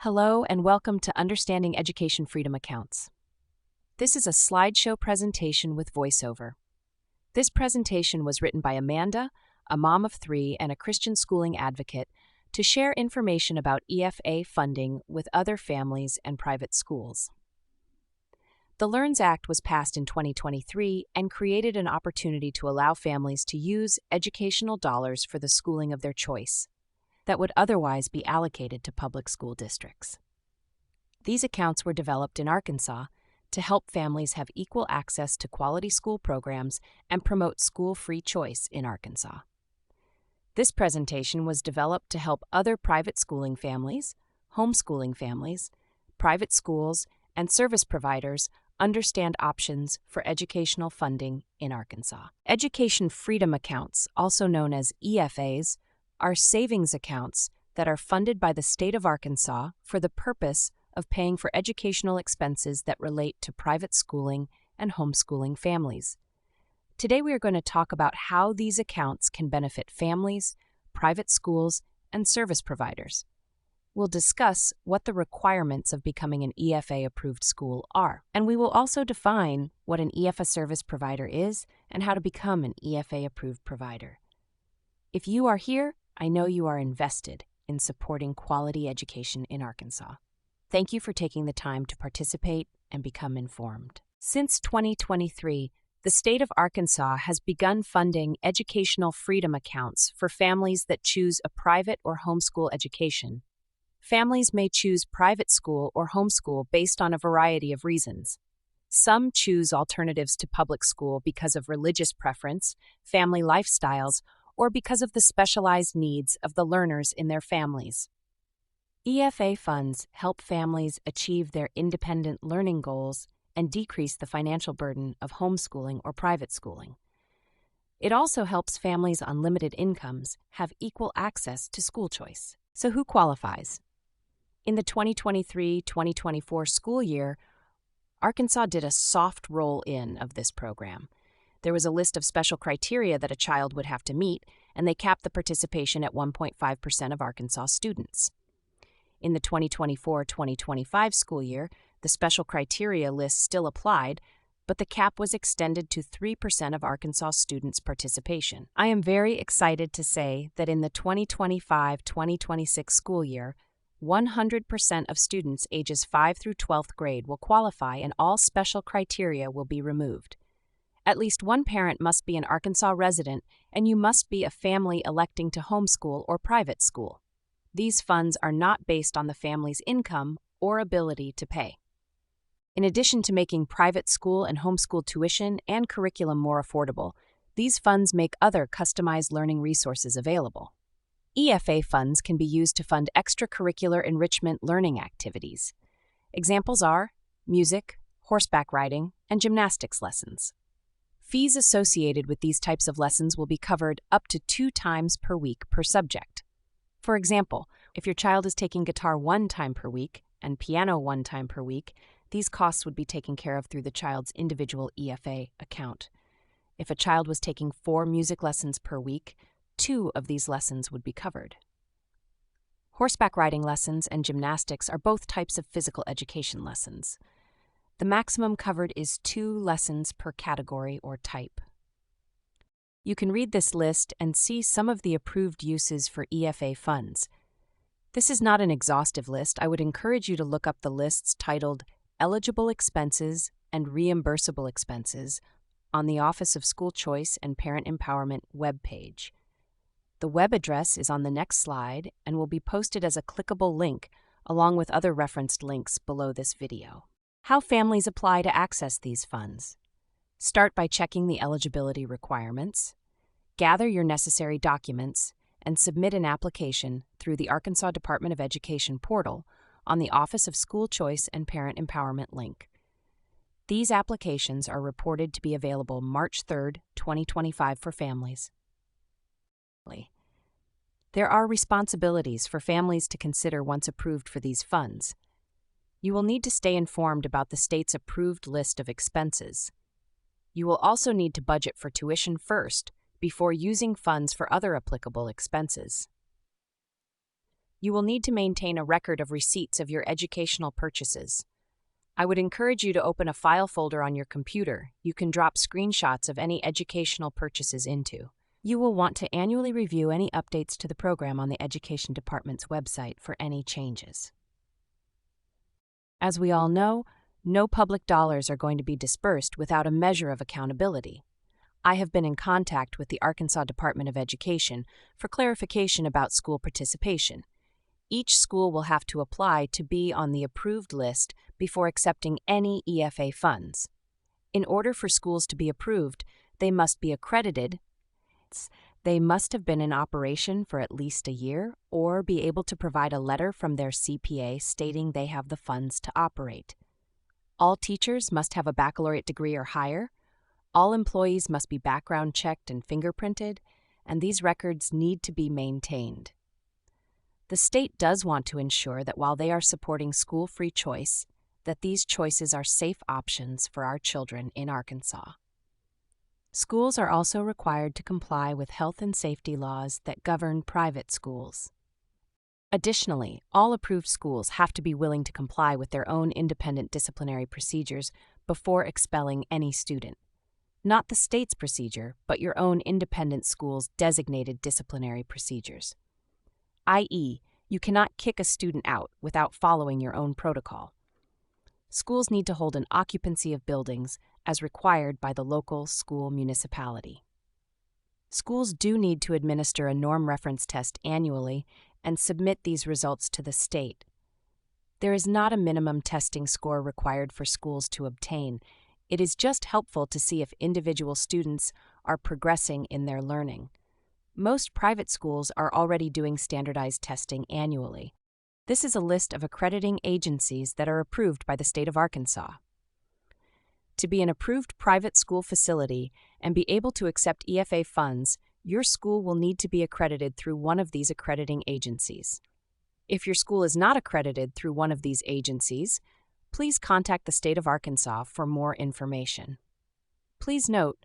Hello and welcome to Understanding Education Freedom Accounts. This is a slideshow presentation with voiceover. This presentation was written by Amanda, a mom of three and a Christian schooling advocate, to share information about EFA funding with other families and private schools. The LEARNS Act was passed in 2023 and created an opportunity to allow families to use educational dollars for the schooling of their choice that would otherwise be allocated to public school districts. These accounts were developed in Arkansas to help families have equal access to quality school programs and promote school-free choice in Arkansas. This presentation was developed to help other private schooling families, homeschooling families, private schools, and service providers understand options for educational funding in Arkansas. Education Freedom Accounts, also known as EFAs, are savings accounts that are funded by the state of Arkansas for the purpose of paying for educational expenses that relate to private schooling and homeschooling families. Today we are going to talk about how these accounts can benefit families, private schools, and service providers. We'll discuss what the requirements of becoming an EFA-approved school are, and we will also define what an EFA service provider is and how to become an EFA-approved provider. If you are here, I know you are invested in supporting quality education in Arkansas. Thank you for taking the time to participate and become informed. Since 2023, the state of Arkansas has begun funding educational freedom accounts for families that choose a private or homeschool education. Families may choose private school or homeschool based on a variety of reasons. Some choose alternatives to public school because of religious preference, family lifestyles, or because of the specialized needs of the learners in their families. EFA funds help families achieve their independent learning goals and decrease the financial burden of homeschooling or private schooling. It also helps families on limited incomes have equal access to school choice. So who qualifies? In the 2023-2024 school year, Arkansas did a soft roll-in of this program. There was a list of special criteria that a child would have to meet, and they capped the participation at 1.5% of Arkansas students. In the 2024-2025 school year, the special criteria list still applied, but the cap was extended to 3% of Arkansas students' participation. I am very excited to say that in the 2025-2026 school year, 100% of students ages 5 through 12th grade will qualify and all special criteria will be removed. At least one parent must be an Arkansas resident, and you must be a family electing to homeschool or private school. These funds are not based on the family's income or ability to pay. In addition to making private school and homeschool tuition and curriculum more affordable, these funds make other customized learning resources available. EFA funds can be used to fund extracurricular enrichment learning activities. Examples are music, horseback riding, and gymnastics lessons. Fees associated with these types of lessons will be covered up to 2 times per week per subject. For example, if your child is taking guitar 1 time per week and piano 1 time per week, these costs would be taken care of through the child's individual EFA account. If a child was taking 4 music lessons per week, 2 of these lessons would be covered. Horseback riding lessons and gymnastics are both types of physical education lessons. The maximum covered is 2 lessons per category or type. You can read this list and see some of the approved uses for EFA funds. This is not an exhaustive list. I would encourage you to look up the lists titled Eligible Expenses and Reimbursable Expenses on the Office of School Choice and Parent Empowerment webpage. The web address is on the next slide and will be posted as a clickable link along with other referenced links below this video. How families apply to access these funds. Start by checking the eligibility requirements, gather your necessary documents, and submit an application through the Arkansas Department of Education portal on the Office of School Choice and Parent Empowerment link. These applications are reported to be available March 3, 2025 for families. There are responsibilities for families to consider once approved for these funds. You will need to stay informed about the state's approved list of expenses. You will also need to budget for tuition first before using funds for other applicable expenses. You will need to maintain a record of receipts of your educational purchases. I would encourage you to open a file folder on your computer you can drop screenshots of any educational purchases into. You will want to annually review any updates to the program on the Education Department's website for any changes. As we all know, no public dollars are going to be dispersed without a measure of accountability. I have been in contact with the Arkansas Department of Education for clarification about school participation. Each school will have to apply to be on the approved list before accepting any EFA funds. In order for schools to be approved, they must be accredited. They must have been in operation for at least a year or be able to provide a letter from their CPA stating they have the funds to operate. All teachers must have a baccalaureate degree or higher. All employees must be background checked and fingerprinted, and these records need to be maintained. The state does want to ensure that while they are supporting school-free choice, that these choices are safe options for our children in Arkansas. Schools are also required to comply with health and safety laws that govern private schools. Additionally, all approved schools have to be willing to comply with their own independent disciplinary procedures before expelling any student. Not the state's procedure, but your own independent school's designated disciplinary procedures. i.e., you cannot kick a student out without following your own protocol. Schools need to hold an occupancy of buildings as required by the local school municipality. Schools do need to administer a norm reference test annually and submit these results to the state. There is not a minimum testing score required for schools to obtain. It is just helpful to see if individual students are progressing in their learning. Most private schools are already doing standardized testing annually. This is a list of accrediting agencies that are approved by the state of Arkansas. To be an approved private school facility and be able to accept EFA funds, your school will need to be accredited through one of these accrediting agencies. If your school is not accredited through one of these agencies, please contact the state of Arkansas for more information. Please note,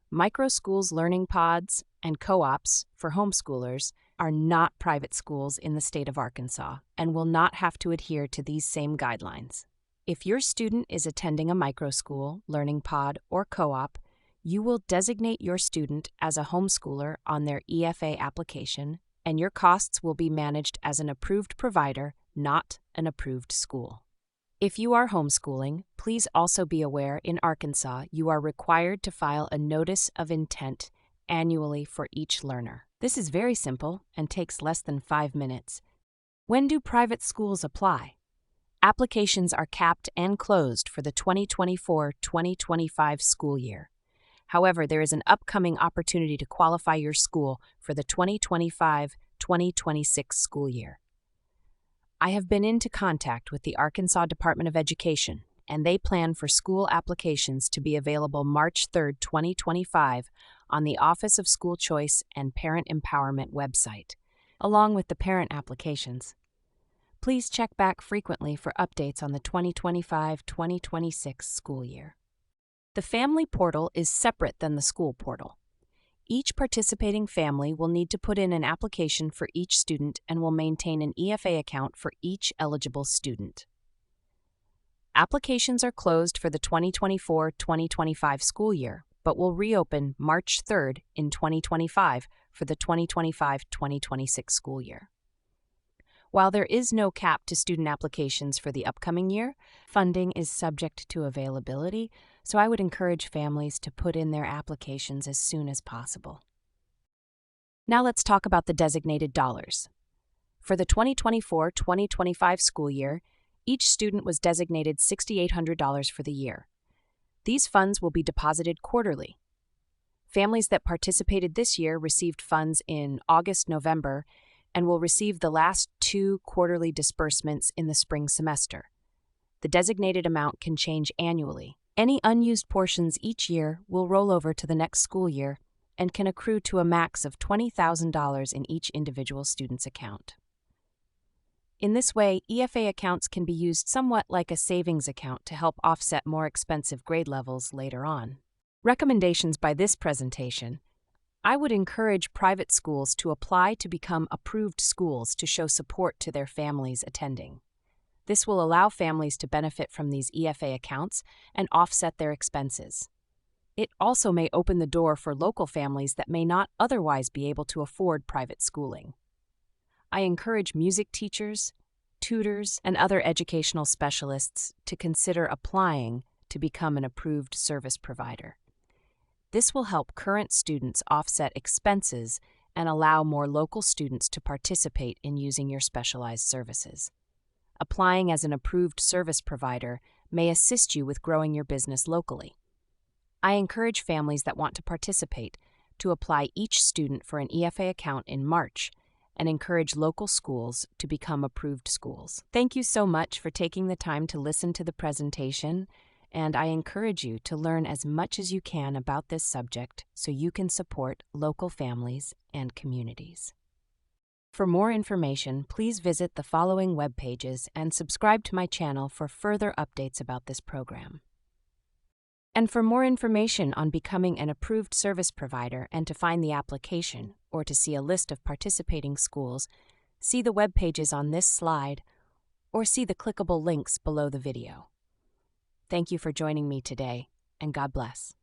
micro schools, learning pods, and co-ops for homeschoolers are not private schools in the state of Arkansas and will not have to adhere to these same guidelines. If your student is attending a micro school, learning pod, or co-op, you will designate your student as a homeschooler on their EFA application, and your costs will be managed as an approved provider, not an approved school. If you are homeschooling, please also be aware in Arkansas you are required to file a notice of intent annually for each learner. This is very simple and takes less than 5 minutes. When do private schools apply? Applications are capped and closed for the 2024-2025 school year. However, there is an upcoming opportunity to qualify your school for the 2025-2026 school year. I have been into contact with the Arkansas Department of Education, and they plan for school applications to be available March 3, 2025, on the Office of School Choice and Parent Empowerment website, along with the parent applications. Please check back frequently for updates on the 2025-2026 school year. The family portal is separate than the school portal. Each participating family will need to put in an application for each student and will maintain an EFA account for each eligible student. Applications are closed for the 2024-2025 school year, but will reopen March 3rd in 2025 for the 2025-2026 school year. While there is no cap to student applications for the upcoming year, funding is subject to availability, so I would encourage families to put in their applications as soon as possible. Now let's talk about the designated dollars. For the 2024-2025 school year, each student was designated $6,800 for the year. These funds will be deposited quarterly. Families that participated this year received funds in August, November, and will receive the last 2 quarterly disbursements in the spring semester. The designated amount can change annually. Any unused portions each year will roll over to the next school year and can accrue to a max of $20,000 in each individual student's account. In this way, EFA accounts can be used somewhat like a savings account to help offset more expensive grade levels later on. Recommendations by this presentation: I would encourage private schools to apply to become approved schools to show support to their families attending. This will allow families to benefit from these EFA accounts and offset their expenses. It also may open the door for local families that may not otherwise be able to afford private schooling. I encourage music teachers, tutors, and other educational specialists to consider applying to become an approved service provider. This will help current students offset expenses and allow more local students to participate in using your specialized services. Applying as an approved service provider may assist you with growing your business locally. I encourage families that want to participate to apply each student for an EFA account in March and encourage local schools to become approved schools. Thank you so much for taking the time to listen to the presentation, and I encourage you to learn as much as you can about this subject so you can support local families and communities. For more information, please visit the following web pages and subscribe to my channel for further updates about this program. And for more information on becoming an approved service provider and to find the application or to see a list of participating schools, see the web pages on this slide or see the clickable links below the video. Thank you for joining me today, and God bless.